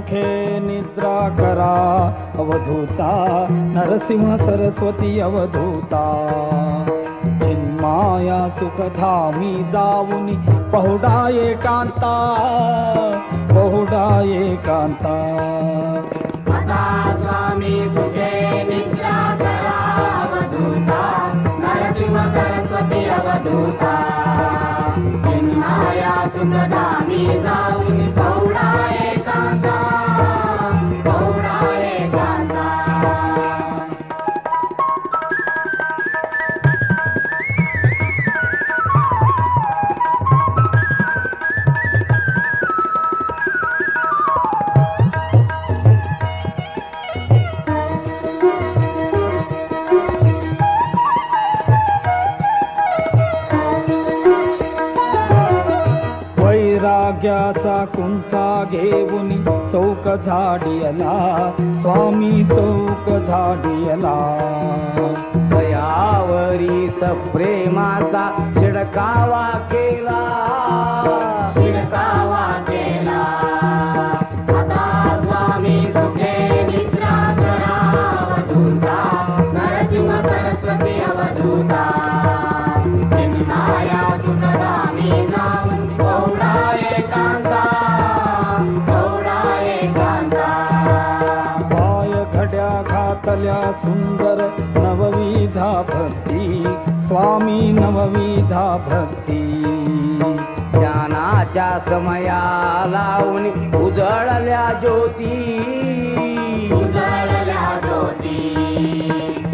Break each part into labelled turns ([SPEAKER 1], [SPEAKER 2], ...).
[SPEAKER 1] सुखे निद्रा करा अवधूता, नरसिंह सरस्वती अवधूता. चिन्माया सुखधामी जाऊनी पहुडा एकांता, पहुडा एकांता.
[SPEAKER 2] आता स्वामी सुखे निद्रा करा अवधूता, नरसिंह सरस्वती अवधूता. चिन्माया सुखधामी जाऊनी पहुडा एकांता, पहुडा एकांता.
[SPEAKER 1] वैराग्याचा कुंचा घेऊनी चौक झाडियला, स्वामी चौक झाडियला.
[SPEAKER 2] दयावरी सप्रेमाचा शिडकावा केला, शिडकावा केला. आता स्वामी सुखे निद्रा करा अवधूता, नरसिंह सरस्वती अवधूता. चिन्माया सुखधामी जाऊन पहुडा एकांता, पहुडा एकांता.
[SPEAKER 1] पाय घड्या घातल्या सुंदर नवविधा भक्ती, स्वामी नवविधा भक्ती.
[SPEAKER 2] ज्ञानाच्या समया लावून उजळल्या ज्योती, उजळल्या ज्योती.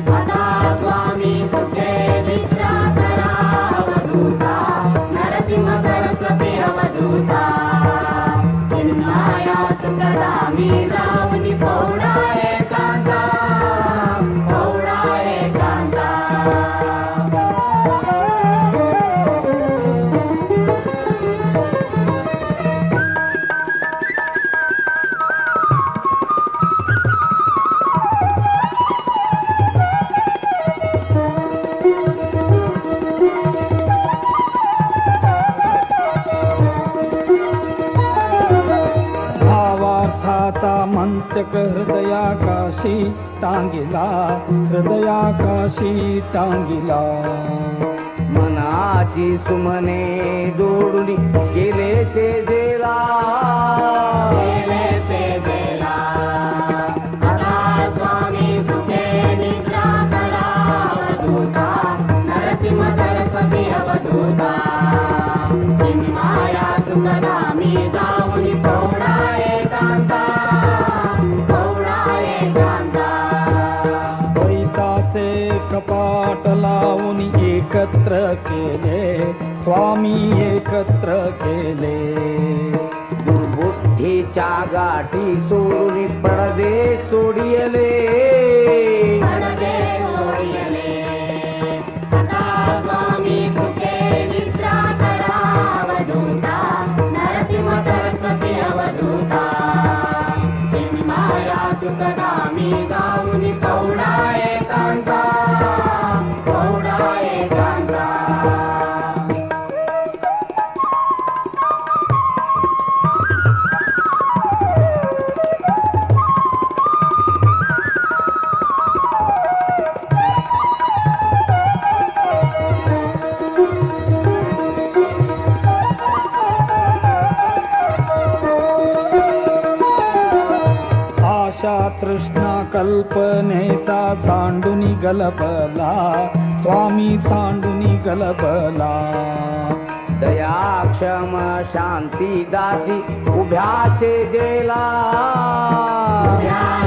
[SPEAKER 2] आता स्वामी सुखे निद्रा करा अवधूता, नरसिंह सरस्वती अवधूता. चिन्माया सुखधामी जाऊन पहुडा एकांता, पहुडा एकांता.
[SPEAKER 1] भावार्थाचा मंचक हृदयाकाशी टांगिला, हृदयाकाशी टांगिला.
[SPEAKER 2] मनाची सुमने जोडून केले सेवेला, केले सेवेला. आता स्वामी सुखे निद्रा करा अवधूता, नरसिंह सरस्वती अवधूता. चिन्माया सुखधामी जाऊन पहुडा एकांता, पहुडा एकांता.
[SPEAKER 1] द्वैताचे कपाट लावून एकत्र केले, स्वामी एकत्र केले.
[SPEAKER 2] दुर्बुद्धीच्या गाठी सोडून पडदे सोडियले, पडदे सोडियले. आता स्वामी सुखे निद्रा करा अवधूता, नरसिंह सरस्वती अवधूता. चिन्माया सुखधामी जाऊन पहुडा एकांता, पहुडा एकांता.
[SPEAKER 1] आशा तृष्णा कल्पनेचा सांडूनी गलबला, स्वामी सांडूनी गलबला.
[SPEAKER 2] दया क्षम शांती दासी उभ्या सेजेला, उभ्या